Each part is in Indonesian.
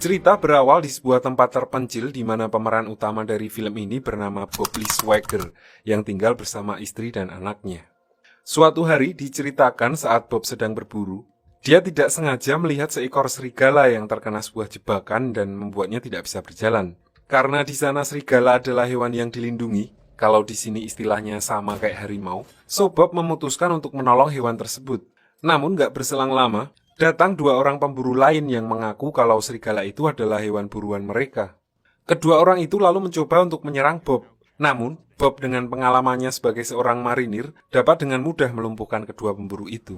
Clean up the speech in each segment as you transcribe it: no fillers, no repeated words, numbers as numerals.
Cerita berawal di sebuah tempat terpencil di mana pemeran utama dari film ini bernama Bob Lee Swagger yang tinggal bersama istri dan anaknya. Suatu hari diceritakan saat Bob sedang berburu, dia tidak sengaja melihat seekor serigala yang terkena sebuah jebakan dan membuatnya tidak bisa berjalan. Karena di sana serigala adalah hewan yang dilindungi, kalau di sini istilahnya sama kayak harimau, so Bob memutuskan untuk menolong hewan tersebut. Namun gak berselang lama, datang dua orang pemburu lain yang mengaku kalau serigala itu adalah hewan buruan mereka. Kedua orang itu lalu mencoba untuk menyerang Bob. Namun, Bob dengan pengalamannya sebagai seorang marinir dapat dengan mudah melumpuhkan kedua pemburu itu.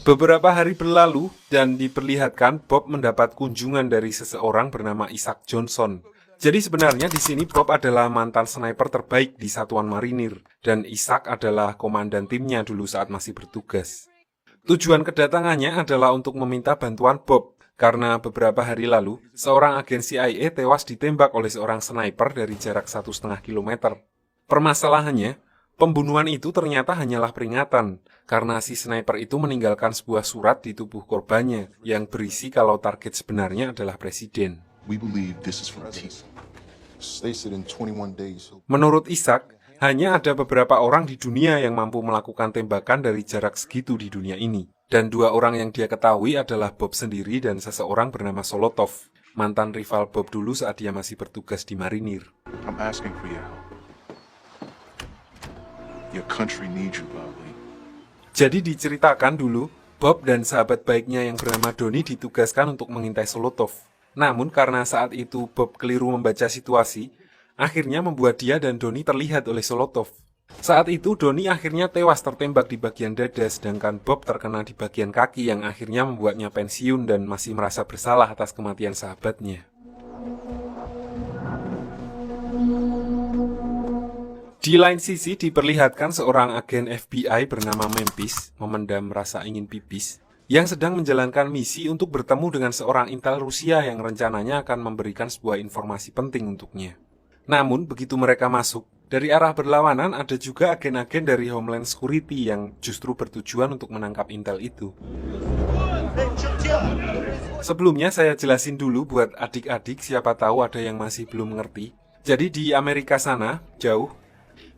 Beberapa hari berlalu dan diperlihatkan Bob mendapat kunjungan dari seseorang bernama Isaac Johnson. Jadi sebenarnya di sini Bob adalah mantan sniper terbaik di satuan marinir dan Isaac adalah komandan timnya dulu saat masih bertugas. Tujuan kedatangannya adalah untuk meminta bantuan Bob karena beberapa hari lalu seorang agen CIA tewas ditembak oleh seorang sniper dari jarak 1,5 kilometer. Permasalahannya, pembunuhan itu ternyata hanyalah peringatan karena si sniper itu meninggalkan sebuah surat di tubuh korbannya yang berisi kalau target sebenarnya adalah presiden. Menurut Isaac, hanya ada beberapa orang di dunia yang mampu melakukan tembakan dari jarak segitu di dunia ini. Dan dua orang yang dia ketahui adalah Bob sendiri dan seseorang bernama Solotov, mantan rival Bob dulu saat dia masih bertugas di marinir. Jadi diceritakan dulu, Bob dan sahabat baiknya yang bernama Donnie ditugaskan untuk mengintai Solotov. Namun karena saat itu Bob keliru membaca situasi, akhirnya membuat dia dan Donnie terlihat oleh Solotov. Saat itu Donnie akhirnya tewas tertembak di bagian dada, sedangkan Bob terkena di bagian kaki yang akhirnya membuatnya pensiun dan masih merasa bersalah atas kematian sahabatnya. Di lain sisi diperlihatkan seorang agen FBI bernama Memphis memendam rasa ingin pipis yang sedang menjalankan misi untuk bertemu dengan seorang intel Rusia yang rencananya akan memberikan sebuah informasi penting untuknya. Namun begitu mereka masuk, dari arah berlawanan ada juga agen-agen dari Homeland Security yang justru bertujuan untuk menangkap intel itu. Sebelumnya saya jelasin dulu buat adik-adik siapa tahu ada yang masih belum mengerti. Jadi di Amerika sana, jauh,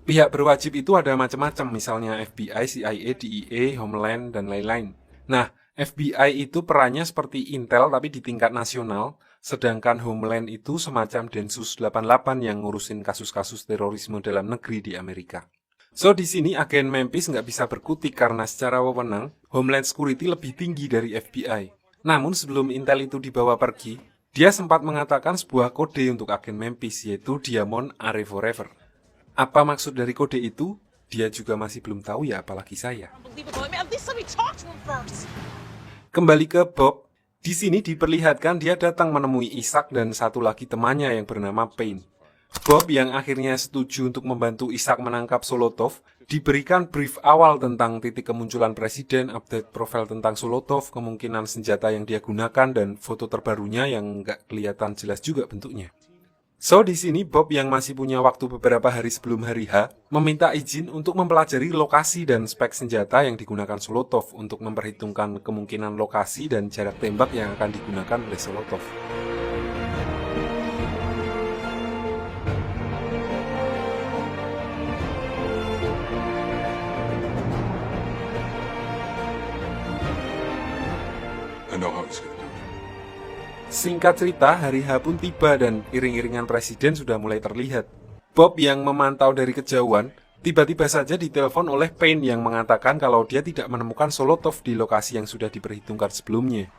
pihak berwajib itu ada macam-macam, misalnya FBI, CIA, DEA, Homeland, dan lain-lain. Nah, FBI itu perannya seperti Intel tapi di tingkat nasional, sedangkan Homeland itu semacam Densus 88 yang ngurusin kasus-kasus terorisme dalam negeri di Amerika. So, di sini agen Memphis nggak bisa berkutik karena secara wewenang, Homeland Security lebih tinggi dari FBI. Namun sebelum Intel itu dibawa pergi, dia sempat mengatakan sebuah kode untuk agen Memphis, yaitu Diamond Are Forever. Apa maksud dari kode itu? Dia juga masih belum tahu ya, apalagi saya. Kembali ke Bob, di sini diperlihatkan dia datang menemui Isaac dan satu lagi temannya yang bernama Payne. Bob yang akhirnya setuju untuk membantu Isaac menangkap Solotov, diberikan brief awal tentang titik kemunculan presiden, update profil tentang Solotov, kemungkinan senjata yang dia gunakan, dan foto terbarunya yang nggak kelihatan jelas juga bentuknya. So, di sini Bob yang masih punya waktu beberapa hari sebelum hari H, meminta izin untuk mempelajari lokasi dan spek senjata yang digunakan Solotov untuk memperhitungkan kemungkinan lokasi dan jarak tembak yang akan digunakan oleh Solotov. Singkat cerita, hari H pun tiba dan iring-iringan presiden sudah mulai terlihat. Bob yang memantau dari kejauhan, tiba-tiba saja ditelepon oleh Payne yang mengatakan kalau dia tidak menemukan Solotov di lokasi yang sudah diperhitungkan sebelumnya.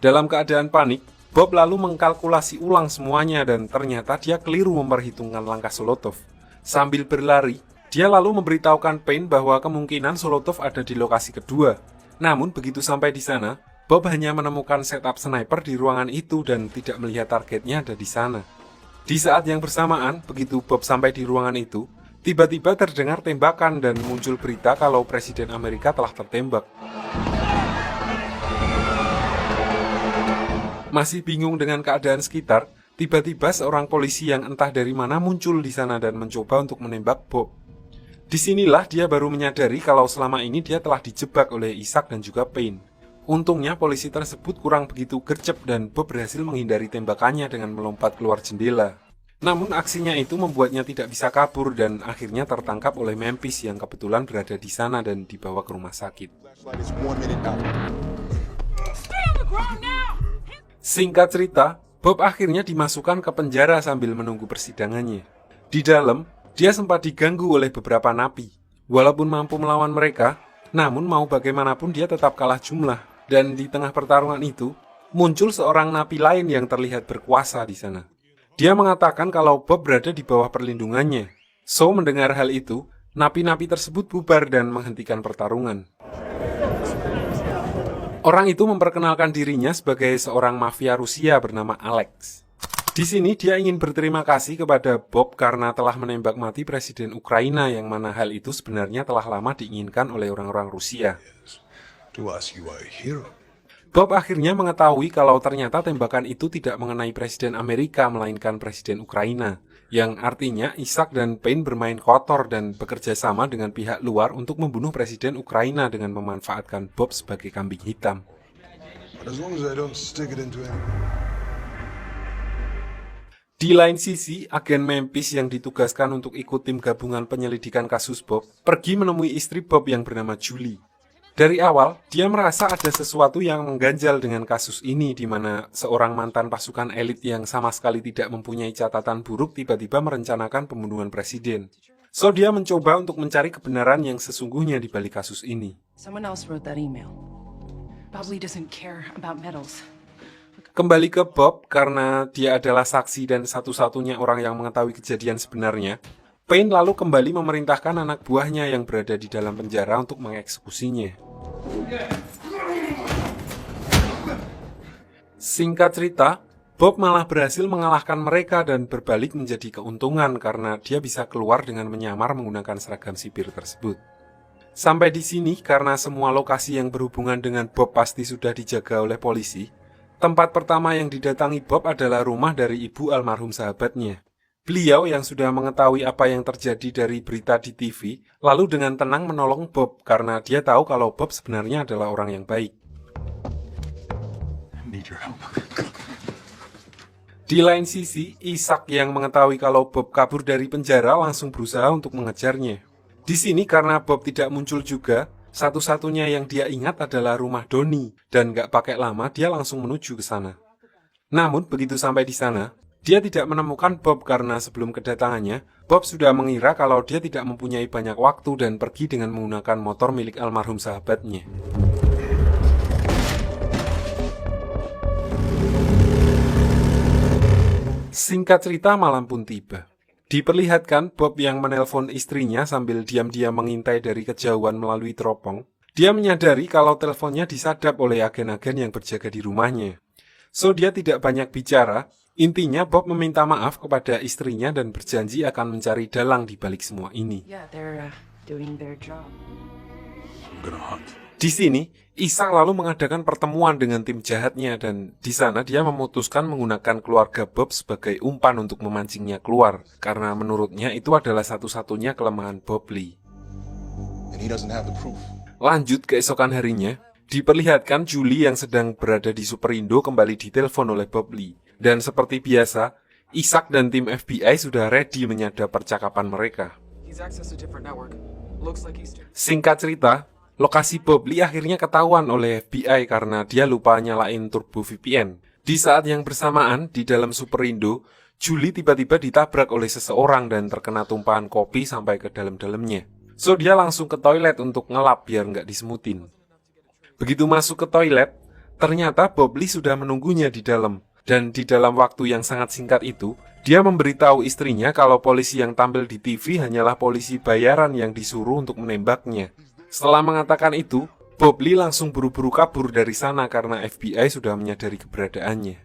Dalam keadaan panik, Bob lalu mengkalkulasi ulang semuanya dan ternyata dia keliru memperhitungkan langkah Solotov. Sambil berlari, dia lalu memberitahukan Payne bahwa kemungkinan Solotov ada di lokasi kedua. Namun begitu sampai di sana, Bob hanya menemukan setup sniper di ruangan itu dan tidak melihat targetnya ada di sana. Di saat yang bersamaan, begitu Bob sampai di ruangan itu, tiba-tiba terdengar tembakan dan muncul berita kalau Presiden Amerika telah tertembak. Masih bingung dengan keadaan sekitar, tiba-tiba seorang polisi yang entah dari mana muncul di sana dan mencoba untuk menembak Bob. Disinilah dia baru menyadari kalau selama ini dia telah dijebak oleh Isaac dan juga Payne. Untungnya polisi tersebut kurang begitu gercep dan Bob berhasil menghindari tembakannya dengan melompat keluar jendela. Namun aksinya itu membuatnya tidak bisa kabur dan akhirnya tertangkap oleh Memphis yang kebetulan berada di sana dan dibawa ke rumah sakit. Singkat cerita, Bob akhirnya dimasukkan ke penjara sambil menunggu persidangannya. Di dalam, dia sempat diganggu oleh beberapa napi. Walaupun mampu melawan mereka, namun mau bagaimanapun dia tetap kalah jumlah. Dan di tengah pertarungan itu, muncul seorang napi lain yang terlihat berkuasa di sana. Dia mengatakan kalau Bob berada di bawah perlindungannya. So, mendengar hal itu, napi-napi tersebut bubar dan menghentikan pertarungan. Orang itu memperkenalkan dirinya sebagai seorang mafia Rusia bernama Alex. Di sini dia ingin berterima kasih kepada Bob karena telah menembak mati Presiden Ukraina yang mana hal itu sebenarnya telah lama diinginkan oleh orang-orang Rusia. Bob akhirnya mengetahui kalau ternyata tembakan itu tidak mengenai Presiden Amerika melainkan Presiden Ukraina, yang artinya Isaac dan Payne bermain kotor dan bekerja sama dengan pihak luar untuk membunuh Presiden Ukraina dengan memanfaatkan Bob sebagai kambing hitam. Di lain sisi, agen Memphis yang ditugaskan untuk ikut tim gabungan penyelidikan kasus Bob pergi menemui istri Bob yang bernama Julie. Dari awal, dia merasa ada sesuatu yang mengganjal dengan kasus ini di mana seorang mantan pasukan elit yang sama sekali tidak mempunyai catatan buruk tiba-tiba merencanakan pembunuhan presiden. So, dia mencoba untuk mencari kebenaran yang sesungguhnya di balik kasus ini. Kembali ke Bob, karena dia adalah saksi dan satu-satunya orang yang mengetahui kejadian sebenarnya, Payne lalu kembali memerintahkan anak buahnya yang berada di dalam penjara untuk mengeksekusinya. Singkat cerita, Bob malah berhasil mengalahkan mereka dan berbalik menjadi keuntungan karena dia bisa keluar dengan menyamar menggunakan seragam sipir tersebut. Sampai di sini, karena semua lokasi yang berhubungan dengan Bob pasti sudah dijaga oleh polisi, tempat pertama yang didatangi Bob adalah rumah dari ibu almarhum sahabatnya. Beliau yang sudah mengetahui apa yang terjadi dari berita di TV, lalu dengan tenang menolong Bob karena dia tahu kalau Bob sebenarnya adalah orang yang baik. Di lain sisi, Isaac yang mengetahui kalau Bob kabur dari penjara langsung berusaha untuk mengejarnya. Di sini karena Bob tidak muncul juga, satu-satunya yang dia ingat adalah rumah Donnie, dan gak pakai lama dia langsung menuju ke sana. Namun begitu sampai di sana, dia tidak menemukan Bob karena sebelum kedatangannya, Bob sudah mengira kalau dia tidak mempunyai banyak waktu dan pergi dengan menggunakan motor milik almarhum sahabatnya. Singkat cerita, malam pun tiba. Diperlihatkan Bob yang menelpon istrinya sambil diam-diam mengintai dari kejauhan melalui teropong. Dia menyadari kalau teleponnya disadap oleh agen-agen yang berjaga di rumahnya. So, dia tidak banyak bicara. Intinya Bob meminta maaf kepada istrinya dan berjanji akan mencari dalang di balik semua ini. Di sini, Isaac lalu mengadakan pertemuan dengan tim jahatnya dan di sana dia memutuskan menggunakan keluarga Bob sebagai umpan untuk memancingnya keluar karena menurutnya itu adalah satu-satunya kelemahan Bob Lee. Lanjut keesokan harinya, diperlihatkan Julie yang sedang berada di Superindo kembali ditelepon oleh Bob Lee. Dan seperti biasa, Isaac dan tim FBI sudah ready menyadap percakapan mereka. Singkat cerita, lokasi Bob Lee akhirnya ketahuan oleh FBI karena dia lupa nyalain turbo VPN. Di saat yang bersamaan, di dalam Superindo, Julie tiba-tiba ditabrak oleh seseorang dan terkena tumpahan kopi sampai ke dalam-dalamnya. So, dia langsung ke toilet untuk ngelap biar nggak disemutin. Begitu masuk ke toilet, ternyata Bob Lee sudah menunggunya di dalam. Dan di dalam waktu yang sangat singkat itu, dia memberitahu istrinya kalau polisi yang tampil di TV hanyalah polisi bayaran yang disuruh untuk menembaknya. Setelah mengatakan itu, Bob Lee langsung buru-buru kabur dari sana karena FBI sudah menyadari keberadaannya.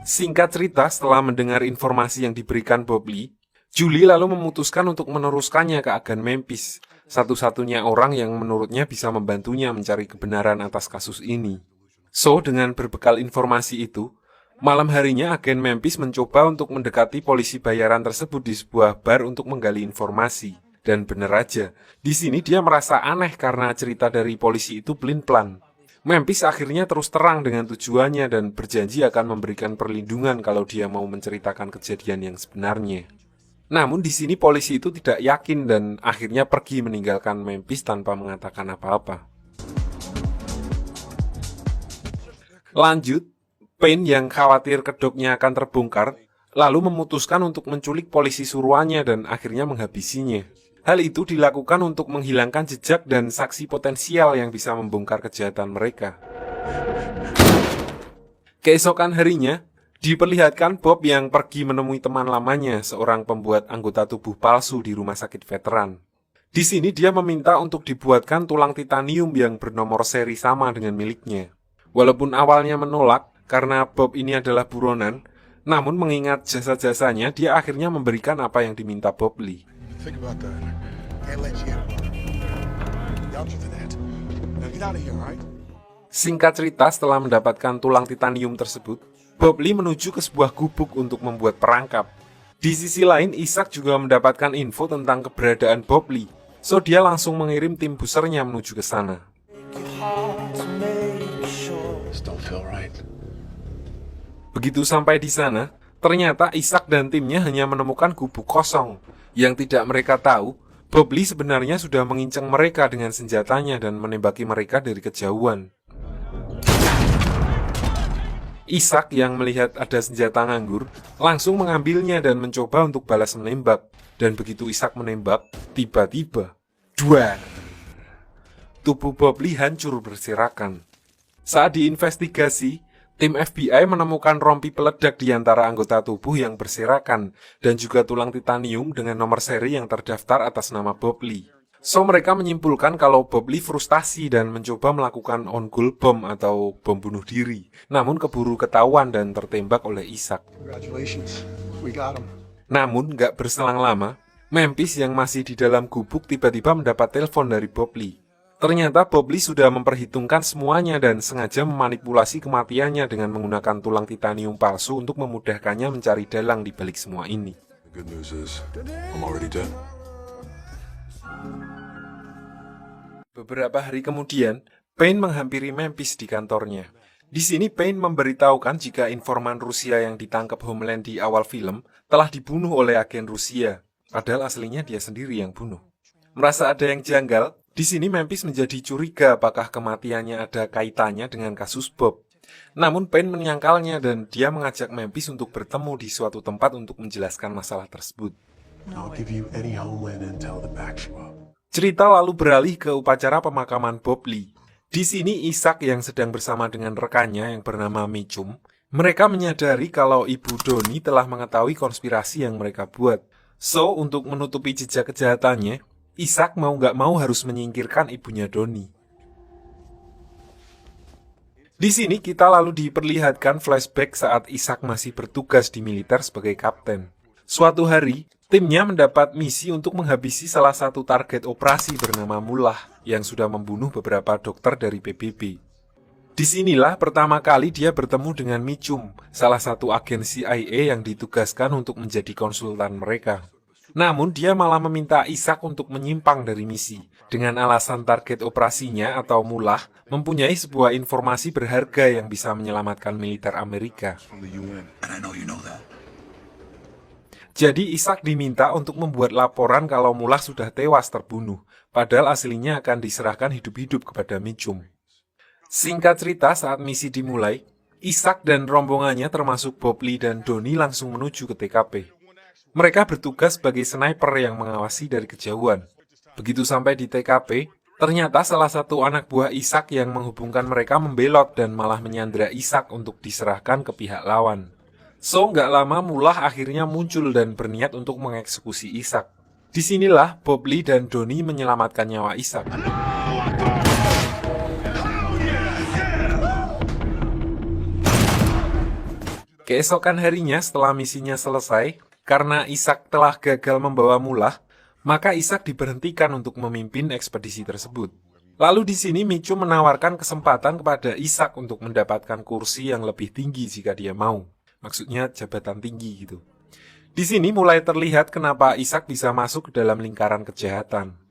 Singkat cerita, setelah mendengar informasi yang diberikan Bob Lee, Julie lalu memutuskan untuk meneruskannya ke agen Memphis, satu-satunya orang yang menurutnya bisa membantunya mencari kebenaran atas kasus ini. So, dengan berbekal informasi itu, Malam harinya, agen Memphis mencoba untuk mendekati polisi bayaran tersebut di sebuah bar untuk menggali informasi. Dan bener aja, di sini dia merasa aneh karena cerita dari polisi itu pelin-pelan. Memphis akhirnya terus terang dengan tujuannya dan berjanji akan memberikan perlindungan kalau dia mau menceritakan kejadian yang sebenarnya. Namun di sini polisi itu tidak yakin dan akhirnya pergi meninggalkan Memphis tanpa mengatakan apa-apa. Lanjut, Payne yang khawatir kedoknya akan terbongkar, lalu memutuskan untuk menculik polisi suruhannya dan akhirnya menghabisinya. Hal itu dilakukan untuk menghilangkan jejak dan saksi potensial yang bisa membongkar kejahatan mereka. Keesokan harinya, diperlihatkan Bob yang pergi menemui teman lamanya, seorang pembuat anggota tubuh palsu di rumah sakit veteran. Di sini dia meminta untuk dibuatkan tulang titanium yang bernomor seri sama dengan miliknya. Walaupun awalnya menolak, karena Bob ini adalah buronan, namun mengingat jasa-jasanya, dia akhirnya memberikan apa yang diminta Bob Lee. Singkat cerita, setelah mendapatkan tulang titanium tersebut, Bob Lee menuju ke sebuah gubuk untuk membuat perangkap. Di sisi lain, Isaac juga mendapatkan info tentang keberadaan Bob Lee, so dia langsung mengirim tim busernya menuju ke sana. Begitu sampai di sana, ternyata Isaac dan timnya hanya menemukan gubuk kosong. Yang tidak mereka tahu, Bob Lee sebenarnya sudah mengincang mereka dengan senjatanya dan menembaki mereka dari kejauhan. Isaac yang melihat ada senjata nganggur, langsung mengambilnya dan mencoba untuk balas menembak. Dan begitu Isaac menembak, tiba-tiba, duar! Tubuh Bob Lee hancur berserakan. Saat diinvestigasi, tim FBI menemukan rompi peledak di antara anggota tubuh yang berserakan dan juga tulang titanium dengan nomor seri yang terdaftar atas nama Bob Lee. So mereka menyimpulkan kalau Bob Lee frustasi dan mencoba melakukan on-goal bomb atau bom bunuh diri, namun keburu ketahuan dan tertembak oleh Isaac. Namun gak berselang lama, Memphis yang masih di dalam gubuk tiba-tiba mendapat telepon dari Bob Lee. Ternyata Bob Lee sudah memperhitungkan semuanya dan sengaja memanipulasi kematiannya dengan menggunakan tulang titanium palsu untuk memudahkannya mencari dalang di balik semua ini. Beberapa hari kemudian, Payne menghampiri Memphis di kantornya. Di sini Payne memberitahukan jika informan Rusia yang ditangkap Homeland di awal film telah dibunuh oleh agen Rusia, padahal aslinya dia sendiri yang bunuh. Merasa ada yang janggal, di sini Memphis menjadi curiga apakah kematiannya ada kaitannya dengan kasus Bob. Namun Payne menyangkalnya dan dia mengajak Memphis untuk bertemu di suatu tempat untuk menjelaskan masalah tersebut. Cerita lalu beralih ke upacara pemakaman Bob Lee. Di sini Isaac yang sedang bersama dengan rekannya yang bernama Mitchum, mereka menyadari kalau Ibu Donnie telah mengetahui konspirasi yang mereka buat. So, untuk menutupi jejak kejahatannya, Isaac mau gak mau harus menyingkirkan ibunya Donnie. Di sini kita lalu diperlihatkan flashback saat Isaac masih bertugas di militer sebagai kapten. Suatu hari, timnya mendapat misi untuk menghabisi salah satu target operasi bernama Mullah yang sudah membunuh beberapa dokter dari PBB. Disinilah pertama kali dia bertemu dengan Mitchum, salah satu agen CIA yang ditugaskan untuk menjadi konsultan mereka. Namun dia malah meminta Isaac untuk menyimpang dari misi, dengan alasan target operasinya atau Mullah mempunyai sebuah informasi berharga yang bisa menyelamatkan militer Amerika. Jadi Isaac diminta untuk membuat laporan kalau Mullah sudah tewas terbunuh, padahal aslinya akan diserahkan hidup-hidup kepada Mitchum. Singkat cerita, saat misi dimulai, Isaac dan rombongannya termasuk Bob Lee dan Donnie langsung menuju ke TKP. Mereka bertugas sebagai sniper yang mengawasi dari kejauhan. Begitu sampai di TKP, ternyata salah satu anak buah Isaac yang menghubungkan mereka membelot dan malah menyandra Isaac untuk diserahkan ke pihak lawan. So, nggak lama Mullah akhirnya muncul dan berniat untuk mengeksekusi Isaac. Disinilah Bob Lee dan Donnie menyelamatkan nyawa Isaac. Keesokan harinya setelah misinya selesai, karena Isaac telah gagal membawa Mullah, maka Isaac diberhentikan untuk memimpin ekspedisi tersebut. Lalu di sini Mitchum menawarkan kesempatan kepada Isaac untuk mendapatkan kursi yang lebih tinggi jika dia mau. Maksudnya jabatan tinggi gitu. Di sini mulai terlihat kenapa Ishak bisa masuk ke dalam lingkaran kejahatan.